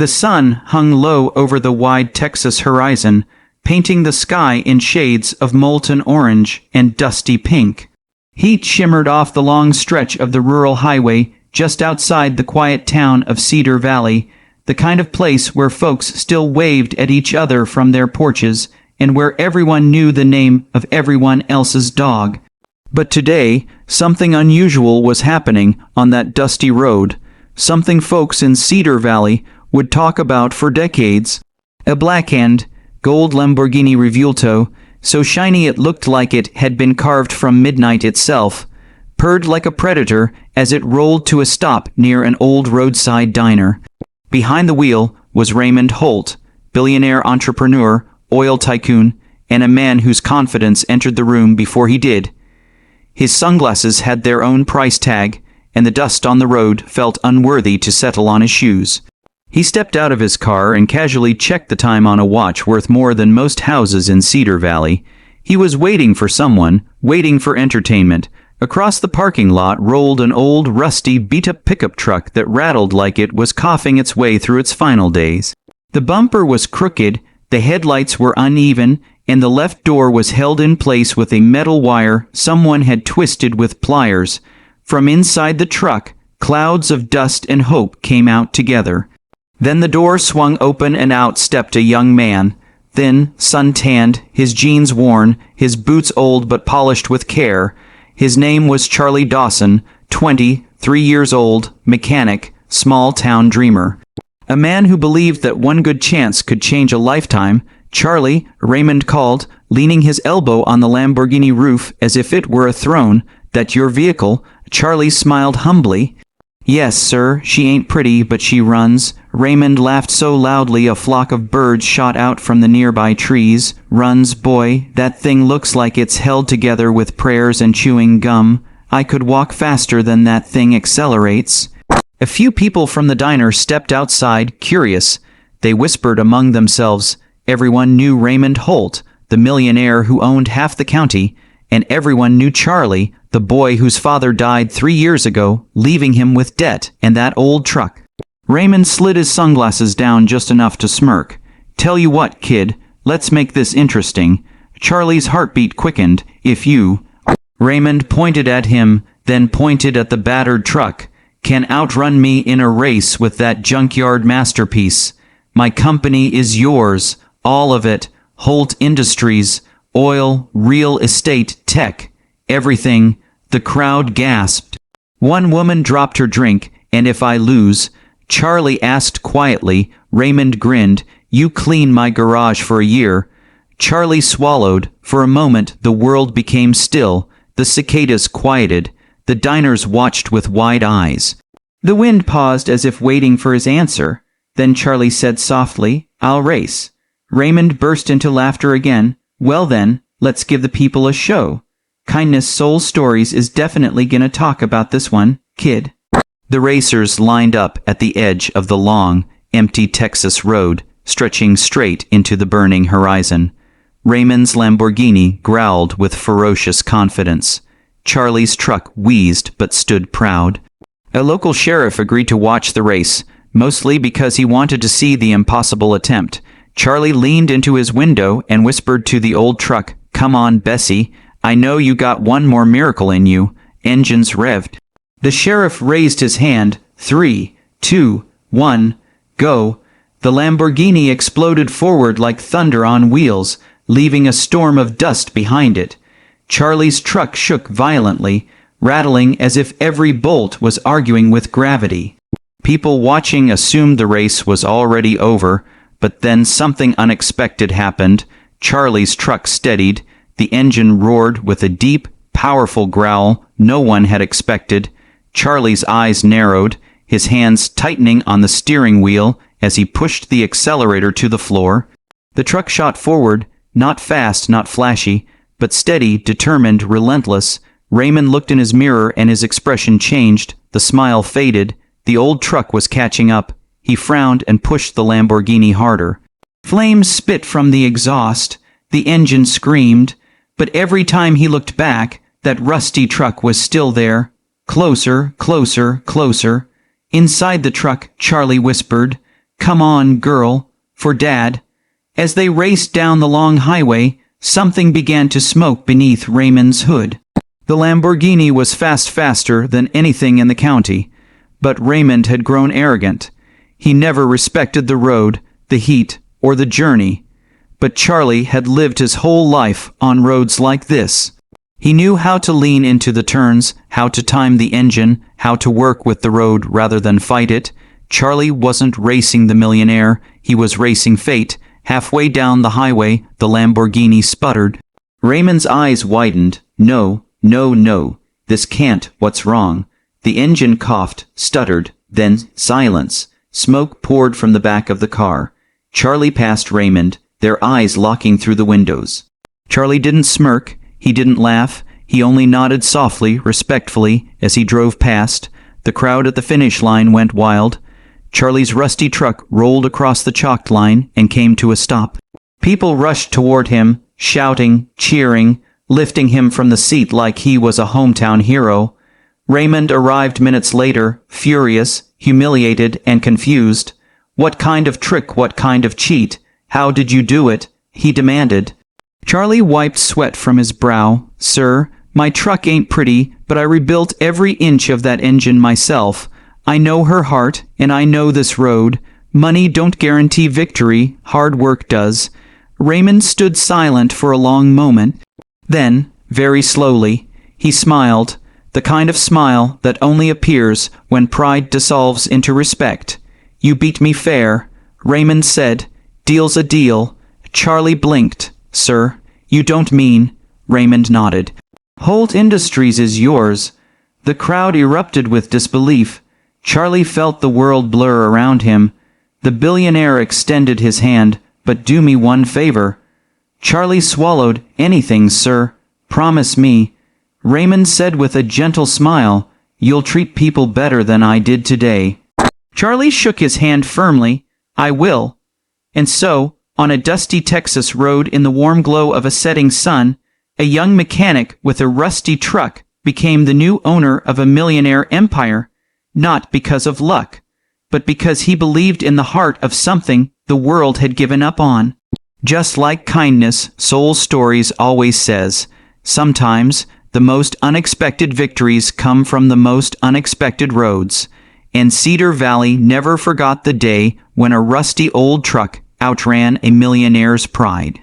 The sun hung low over the wide Texas horizon, painting the sky in shades of molten orange and dusty pink. Heat shimmered off the long stretch of the rural highway just outside the quiet town of Cedar Valley, the kind of place where folks still waved at each other from their porches and where everyone knew the name of everyone else's dog. But today, something unusual was happening on that dusty road, something folks in Cedar Valley would talk about for decades. A blackhand, gold Lamborghini Revuelto, so shiny it looked like it had been carved from midnight itself, purred like a predator as it rolled to a stop near an old roadside diner. Behind the wheel was Raymond Holt, billionaire entrepreneur, oil tycoon, and a man whose confidence entered the room before he did. His sunglasses had their own price tag, and the dust on the road felt unworthy to settle on his shoes. He stepped out of his car and casually checked the time on a watch worth more than most houses in Cedar Valley. He was waiting for someone, waiting for entertainment. Across the parking lot rolled an old, rusty, beat-up pickup truck that rattled like it was coughing its way through its final days. The bumper was crooked, the headlights were uneven, and the left door was held in place with a metal wire someone had twisted with pliers. From inside the truck, clouds of dust and hope came out together. Then the door swung open and out stepped a young man, thin, sun-tanned, his jeans worn, his boots old but polished with care. His name was Charlie Dawson, 20, 3 years old, mechanic, small-town dreamer. A man who believed that one good chance could change a lifetime. Charlie, Raymond called, leaning his elbow on the Lamborghini roof as if it were a throne. "That your vehicle?" Charlie smiled humbly. "Yes, sir, she ain't pretty, but she runs." Raymond laughed so loudly a flock of birds shot out from the nearby trees. "Runs, boy, that thing looks like it's held together with prayers and chewing gum. I could walk faster than that thing accelerates." A few people from the diner stepped outside, curious. They whispered among themselves. Everyone knew Raymond Holt, the millionaire who owned half the county, and everyone knew Charlie, the boy whose father died 3 years ago, leaving him with debt and that old truck. Raymond slid his sunglasses down just enough to smirk. "Tell you what, kid, let's make this interesting." Charlie's heartbeat quickened. "If you—" Raymond pointed at him, then pointed at the battered truck. "Can outrun me in a race with that junkyard masterpiece. My company is yours, all of it. Holt Industries, oil, real estate, tech, everything." The crowd gasped. One woman dropped her drink. "And if I lose?" Charlie asked quietly. Raymond grinned. "You clean my garage for a year." Charlie swallowed. For a moment the world became still. The cicadas quieted. The diners watched with wide eyes. The wind paused as if waiting for his answer. Then Charlie said softly, "I'll race." Raymond burst into laughter again. "Well then, let's give the people a show. Kindness Soul Stories is definitely gonna talk about this one, kid." The racers lined up at the edge of the long, empty Texas road, stretching straight into the burning horizon. Raymond's Lamborghini growled with ferocious confidence. Charlie's truck wheezed but stood proud. A local sheriff agreed to watch the race, mostly because he wanted to see the impossible attempt. Charlie leaned into his window and whispered to the old truck, "Come on, Bessie. I know you got one more miracle in you." Engines revved. The sheriff raised his hand. 3, 2, 1, go. The Lamborghini exploded forward like thunder on wheels, leaving a storm of dust behind it. Charlie's truck shook violently, rattling as if every bolt was arguing with gravity. People watching assumed the race was already over, but then something unexpected happened. Charlie's truck steadied. The engine roared with a deep, powerful growl no one had expected. Charlie's eyes narrowed, his hands tightening on the steering wheel as he pushed the accelerator to the floor. The truck shot forward, not fast, not flashy, but steady, determined, relentless. Raymond looked in his mirror and his expression changed. The smile faded. The old truck was catching up. He frowned and pushed the Lamborghini harder. Flames spit from the exhaust. The engine screamed. But every time he looked back, that rusty truck was still there. Closer, closer, closer. Inside the truck, Charlie whispered, "Come on, girl, for Dad." As they raced down the long highway, something began to smoke beneath Raymond's hood. The Lamborghini was faster than anything in the county, but Raymond had grown arrogant. He never respected the road, the heat, or the journey. But Charlie had lived his whole life on roads like this. He knew how to lean into the turns, how to time the engine, how to work with the road rather than fight it. Charlie wasn't racing the Millionaire, he was racing fate. Halfway down the highway, the Lamborghini sputtered. Raymond's eyes widened. No, this can't, what's wrong? The engine coughed, stuttered, then silence. Smoke poured from the back of the car. Charlie passed Raymond, their eyes locking through the windows. Charlie didn't smirk, he didn't laugh, he only nodded softly, respectfully, as he drove past. The crowd at the finish line went wild. Charlie's rusty truck rolled across the chalked line and came to a stop. People rushed toward him, shouting, cheering, lifting him from the seat like he was a hometown hero. Raymond arrived minutes later, furious, humiliated, and confused. "What kind of trick, what kind of cheat? How did you do it?" he demanded. Charlie wiped sweat from his brow. "Sir, my truck ain't pretty, but I rebuilt every inch of that engine myself. I know her heart, and I know this road. Money don't guarantee victory, hard work does." Raymond stood silent for a long moment. Then, very slowly, he smiled, the kind of smile that only appears when pride dissolves into respect. "You beat me fair," Raymond said. "Deal's a deal." Charlie blinked. "Sir, you don't mean—" Raymond nodded. "Holt Industries is yours." The crowd erupted with disbelief. Charlie felt the world blur around him. The billionaire extended his hand. "But do me one favor." Charlie swallowed. "Anything, sir. Promise me." Raymond said with a gentle smile, "You'll treat people better than I did today." Charlie shook his hand firmly. "I will." And so, on a dusty Texas road in the warm glow of a setting sun, a young mechanic with a rusty truck became the new owner of a millionaire empire. Not because of luck, but because he believed in the heart of something the world had given up on. Just like kindness, Soul Stories always says, sometimes the most unexpected victories come from the most unexpected roads. And Cedar Valley never forgot the day when a rusty old truck outran a millionaire's pride.